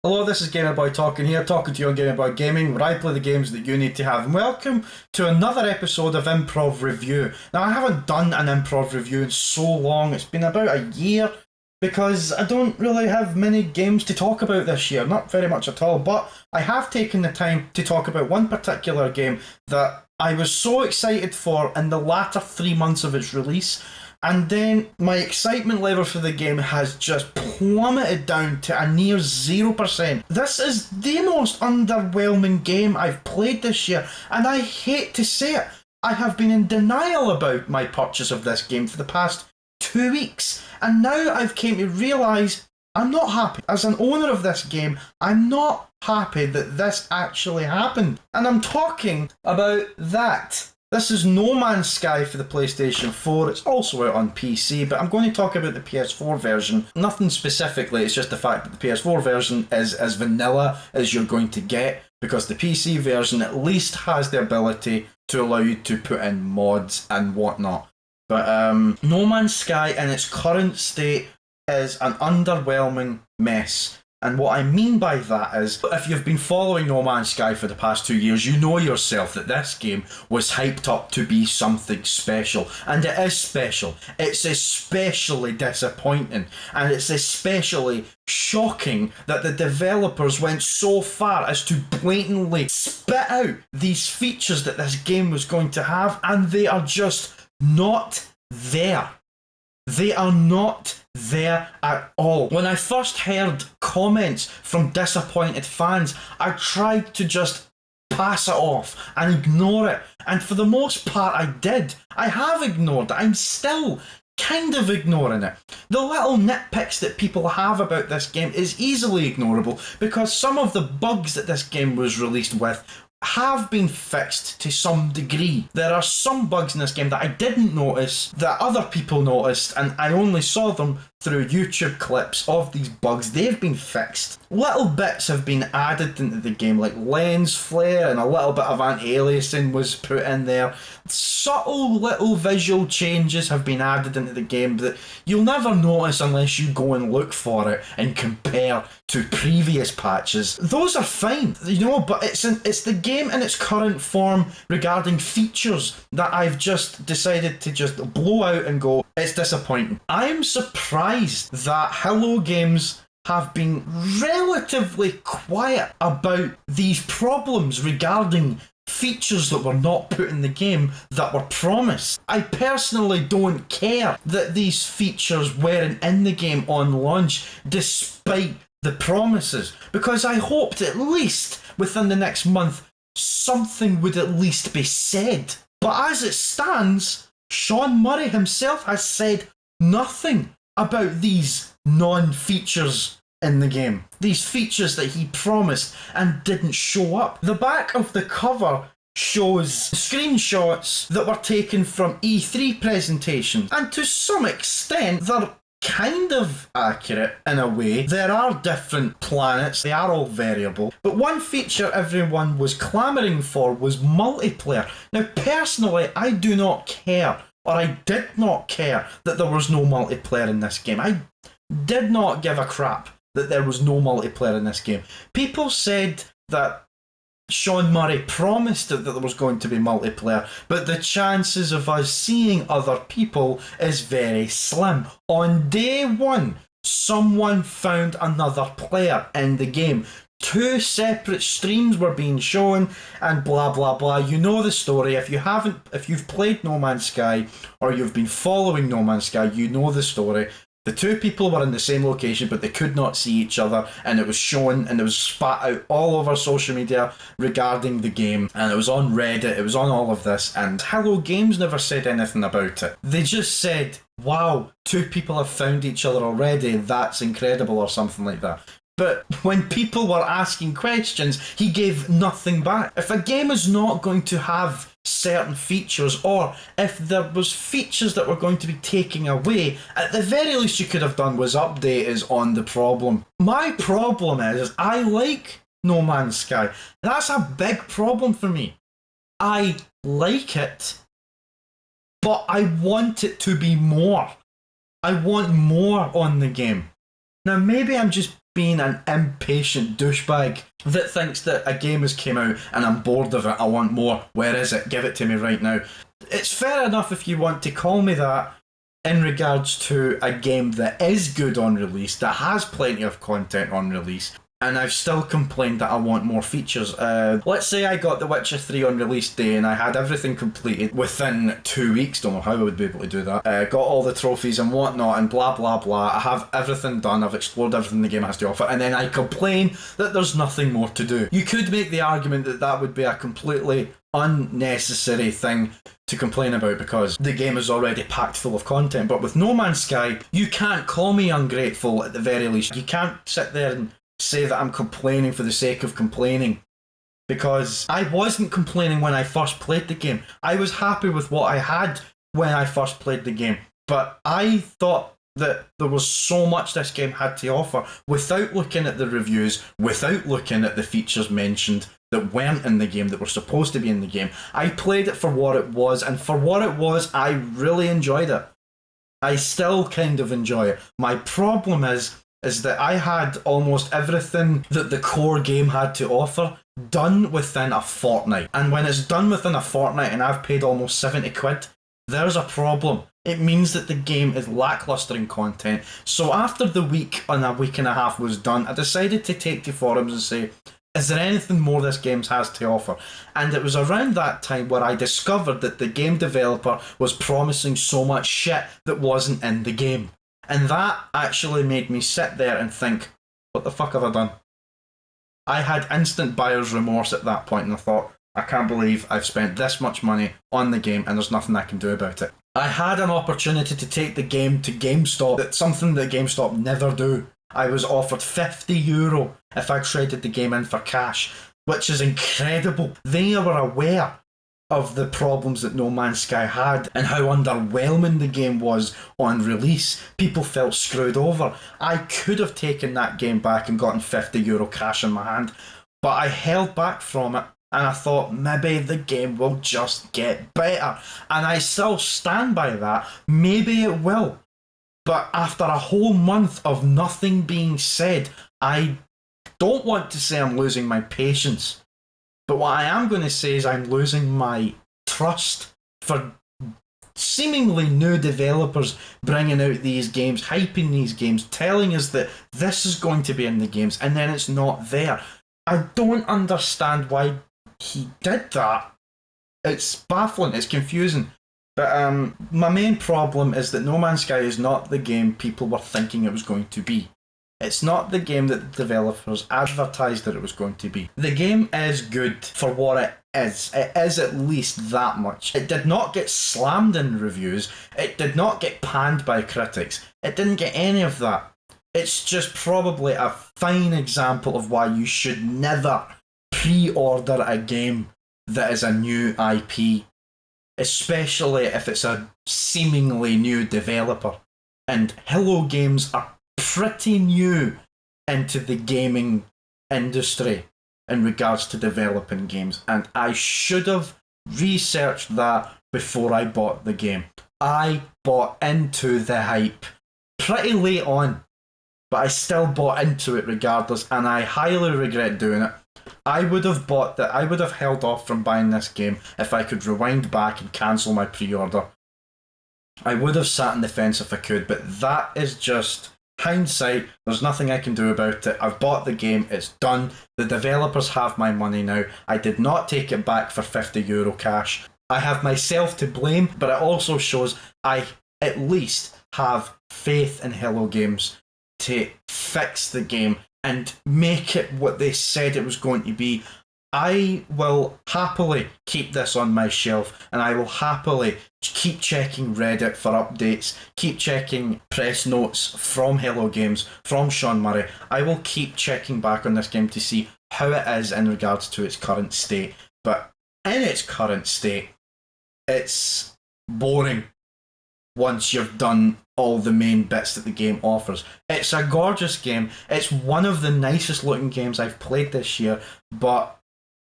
Hello, this is Gamer Bhoy talking here, talking to you on Gamer Bhoy Gaming, where I play the games that you need to have. And welcome to another episode of Improv Review. Now, I haven't done an Improv Review in so long, it's been about a year, because I don't really have many games to talk about this year, not very much at all, but I have taken the time to talk about one particular game that I was so excited for in the latter 3 months of its release. And then my excitement level for the game has just plummeted down to a near 0%. This is the most underwhelming game I've played this year, and I hate to say it, I have been in denial about my purchase of this game for the past 2 weeks, and now I've came to realise I'm not happy. As an owner of this game, I'm not happy that this actually happened. And I'm talking about that. This is No Man's Sky for the PlayStation 4. It's also out on PC, but I'm going to talk about the PS4 version. Nothing specifically, it's just the fact that the PS4 version is as vanilla as you're going to get, because the PC version at least has the ability to allow you to put in mods and whatnot. But No Man's Sky in its current state is an underwhelming mess. And what I mean by that is, if you've been following No Man's Sky for the past 2 years, you know yourself that this game was hyped up to be something special. And it is special. It's especially disappointing. And it's especially shocking that the developers went so far as to blatantly spit out these features that this game was going to have, and they are just not there. They are not there at all. When I first heard comments from disappointed fans, I tried to just pass it off and ignore it. And for the most part I did. I have ignored it. I'm still kind of ignoring it. The little nitpicks that people have about this game is easily ignorable, because some of the bugs that this game was released with have been fixed to some degree. There are some bugs in this game that I didn't notice that other people noticed, and I only saw them through YouTube clips of these bugs. They've been fixed. Little bits have been added into the game, like lens flare, and a little bit of anti-aliasing was put in there. Subtle little visual changes have been added into the game that you'll never notice unless you go and look for it and compare to previous patches. Those are fine, but it's the game in its current form regarding features that I've just decided to just blow out and go, it's disappointing. I'm surprised that Hello Games have been relatively quiet about these problems regarding features that were not put in the game that were promised. I personally don't care that these features weren't in the game on launch despite the promises, because I hoped at least within the next month something would at least be said. But as it stands, Sean Murray himself has said nothing about these non-features in the game. These features that he promised and didn't show up. The back of the cover shows screenshots that were taken from E3 presentations, and to some extent they're kind of accurate in a way. There are different planets, they are all variable, but one feature everyone was clamouring for was multiplayer. Now personally, I do not care, or I did not care, that there was no multiplayer in this game. I did not give a crap that there was no multiplayer in this game. People said that Sean Murray promised that there was going to be multiplayer, but the chances of us seeing other people is very slim. On day one, someone found another player in the game. 2 separate streams were being shown, and blah blah blah. You know the story. If you've played No Man's Sky, or you've been following No Man's Sky, you know the story. The 2 people were in the same location, but they could not see each other, and it was shown and it was spat out all over social media regarding the game, and it was on Reddit, it was on all of this, and Hello Games never said anything about it. They just said, wow, 2 people have found each other already, that's incredible, or something like that. But when people were asking questions, he gave nothing back. If a game is not going to have certain features, or if there was features that were going to be taken away, at the very least you could have done was update us on the problem. My problem is I like No Man's Sky. That's a big problem for me. I like it, but I want it to be more. I want more on the game. Now maybe I'm just being an impatient douchebag that thinks that a game has came out and I'm bored of it, I want more. Where is it? Give it to me right now. It's fair enough if you want to call me that in regards to a game that is good on release, that has plenty of content on release, and I've still complained that I want more features. Let's say I got The Witcher 3 on release day and I had everything completed within 2 weeks. Don't know how I would be able to do that. Got all the trophies and whatnot and blah blah blah. I have everything done. I've explored everything the game has to offer, and then I complain that there's nothing more to do. You could make the argument that that would be a completely unnecessary thing to complain about because the game is already packed full of content. But with No Man's Sky, you can't call me ungrateful at the very least. You can't sit there and say that I'm complaining for the sake of complaining, because I wasn't complaining when I first played the game. I was happy with what I had when I first played the game, but I thought that there was so much this game had to offer without looking at the reviews, without looking at the features mentioned that weren't in the game, that were supposed to be in the game. I played it for what it was, and for what it was, I really enjoyed it. I still kind of enjoy it. My problem is that I had almost everything that the core game had to offer done within a fortnight. And when it's done within a fortnight and I've paid almost 70 quid, there's a problem. It means that the game is lackluster in content. So after the week and a week and a half was done, I decided to take to forums and say, is there anything more this game has to offer? And it was around that time where I discovered that the game developer was promising so much shit that wasn't in the game. And that actually made me sit there and think, what the fuck have I done? I had instant buyer's remorse at that point, and I thought, I can't believe I've spent this much money on the game and there's nothing I can do about it. I had an opportunity to take the game to GameStop. That's something that GameStop never do. I was offered €50 if I traded the game in for cash, which is incredible. They were aware of the problems that No Man's Sky had and how underwhelming the game was on release. People felt screwed over. I could have taken that game back and gotten €50 cash in my hand, but I held back from it, and I thought maybe the game will just get better. And I still stand by that. Maybe it will. But after a whole month of nothing being said, I don't want to say I'm losing my patience. But what I am going to say is I'm losing my trust for seemingly new developers bringing out these games, hyping these games, telling us that this is going to be in the games, and then it's not there. I don't understand why he did that. It's baffling, it's confusing. But my main problem is that No Man's Sky is not the game people were thinking it was going to be. It's not the game that the developers advertised that it was going to be. The game is good for what it is. It is at least that much. It did not get slammed in reviews. It did not get panned by critics. It didn't get any of that. It's just probably a fine example of why you should never pre-order a game that is a new IP, especially if it's a seemingly new developer. And Hello Games are pretty new into the gaming industry in regards to developing games, and I should have researched that before I bought the game. I bought into the hype pretty late on, but I still bought into it regardless, and I highly regret doing it. I would have bought that. I would have held off from buying this game if I could rewind back and cancel my pre-order. I would have sat on the fence if I could, but that is just hindsight. There's nothing I can do about it. I've bought the game, it's done. The developers have my money now. I did not take it back for €50 cash. I have myself to blame, but it also shows I at least have faith in Hello Games to fix the game and make it what they said it was going to be. I will happily keep this on my shelf, and I will happily keep checking Reddit for updates, keep checking press notes from Hello Games, from Sean Murray. I will keep checking back on this game to see how it is in regards to its current state. But in its current state, it's boring once you've done all the main bits that the game offers. It's a gorgeous game. It's one of the nicest looking games I've played this year, but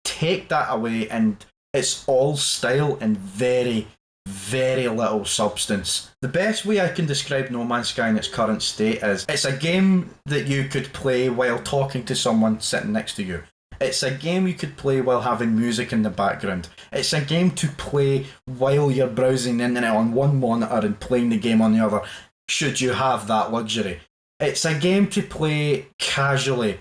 take that away and it's all style and very, very little substance. The best way I can describe No Man's Sky in its current state is it's a game that you could play while talking to someone sitting next to you. It's a game you could play while having music in the background. It's a game to play while you're browsing the internet on one monitor and playing the game on the other, should you have that luxury. It's a game to play casually.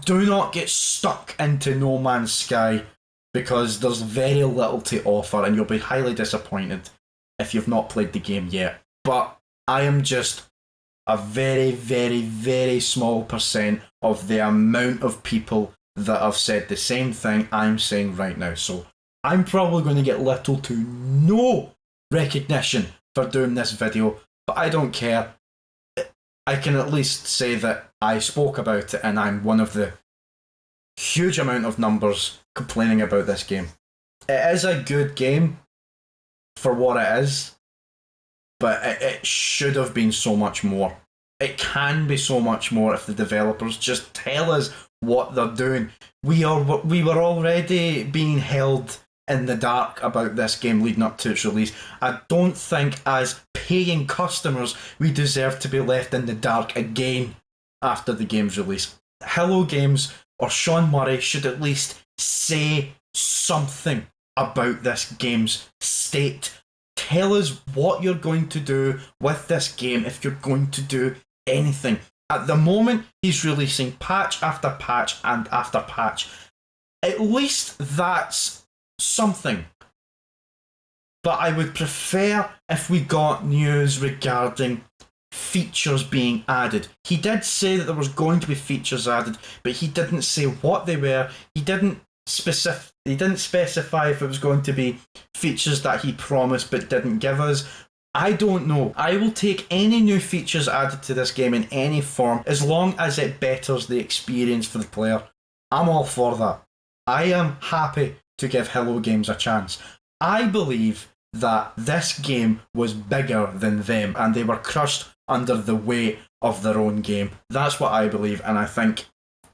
Do not get stuck into No Man's Sky, because there's very little to offer and you'll be highly disappointed if you've not played the game yet. But I am just a very, very, very small percent of the amount of people that have said the same thing I'm saying right now. So I'm probably going to get little to no recognition for doing this video, but I don't care. I can at least say that I spoke about it and I'm one of the huge amount of numbers complaining about this game. It is a good game for what it is, but it should have been so much more. It can be so much more if the developers just tell us what they're doing. We were already being held in the dark about this game leading up to its release. I don't think as paying customers we deserve to be left in the dark again after the game's release. Hello Games or Sean Murray should at least say something about this game's state. Tell us what you're going to do with this game if you're going to do anything. At the moment, he's releasing patch after patch and after patch. At least that's something. But I would prefer if we got news regarding features being added. He did say that there was going to be features added, but he didn't say what they were. He didn't specify if it was going to be features that he promised but didn't give us. I don't know. I will take any new features added to this game in any form as long as it betters the experience for the player. I'm all for that. I am happy to give Hello Games a chance. I believe that this game was bigger than them and they were crushed under the weight of their own game. That's what I believe, and I think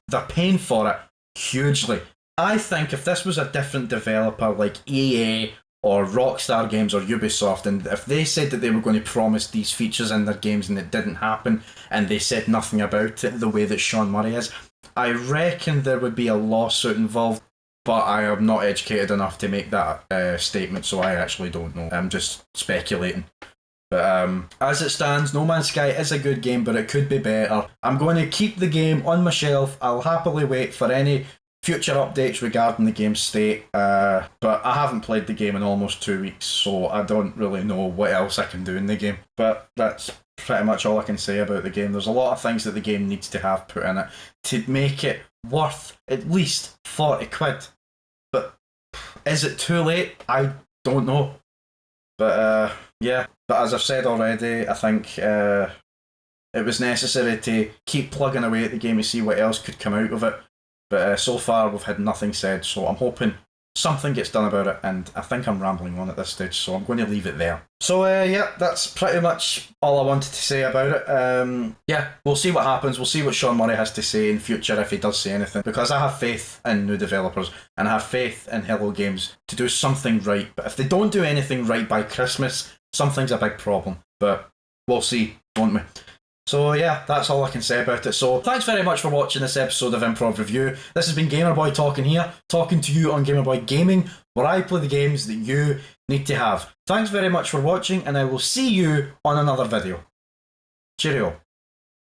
they're paying for it hugely. I think if this was a different developer like EA or Rockstar Games or Ubisoft, and if they said that they were going to promise these features in their games and it didn't happen, and they said nothing about it the way that Sean Murray is, I reckon there would be a lawsuit involved, but I am not educated enough to make that statement, so I actually don't know. I'm just speculating. But as it stands, No Man's Sky is a good game, but it could be better. I'm going to keep the game on my shelf. I'll happily wait for any future updates regarding the game's state, but I haven't played the game in almost 2 weeks, so I don't really know what else I can do in the game. But that's pretty much all I can say about the game. There's a lot of things that the game needs to have put in it to make it worth at least 40 quid. But is it too late? I don't know. But yeah, but as I've said already, I think it was necessary to keep plugging away at the game to see what else could come out of it. But so far we've had nothing said, so I'm hoping something gets done about it, and I think I'm rambling on at this stage, so I'm going to leave it there. So yeah, that's pretty much all I wanted to say about it. Yeah, we'll see what happens. We'll see what Sean Murray has to say in future if he does say anything, because I have faith in new developers, and I have faith in Hello Games to do something right. But if they don't do anything right by Christmas, something's a big problem. But we'll see, won't we? So yeah, that's all I can say about it. So thanks very much for watching this episode of Improv Review. This has been Gamer Bhoy talking here, talking to you on Gamer Bhoy Gaming, where I play the games that you need to have. Thanks very much for watching, and I will see you on another video. Cheerio.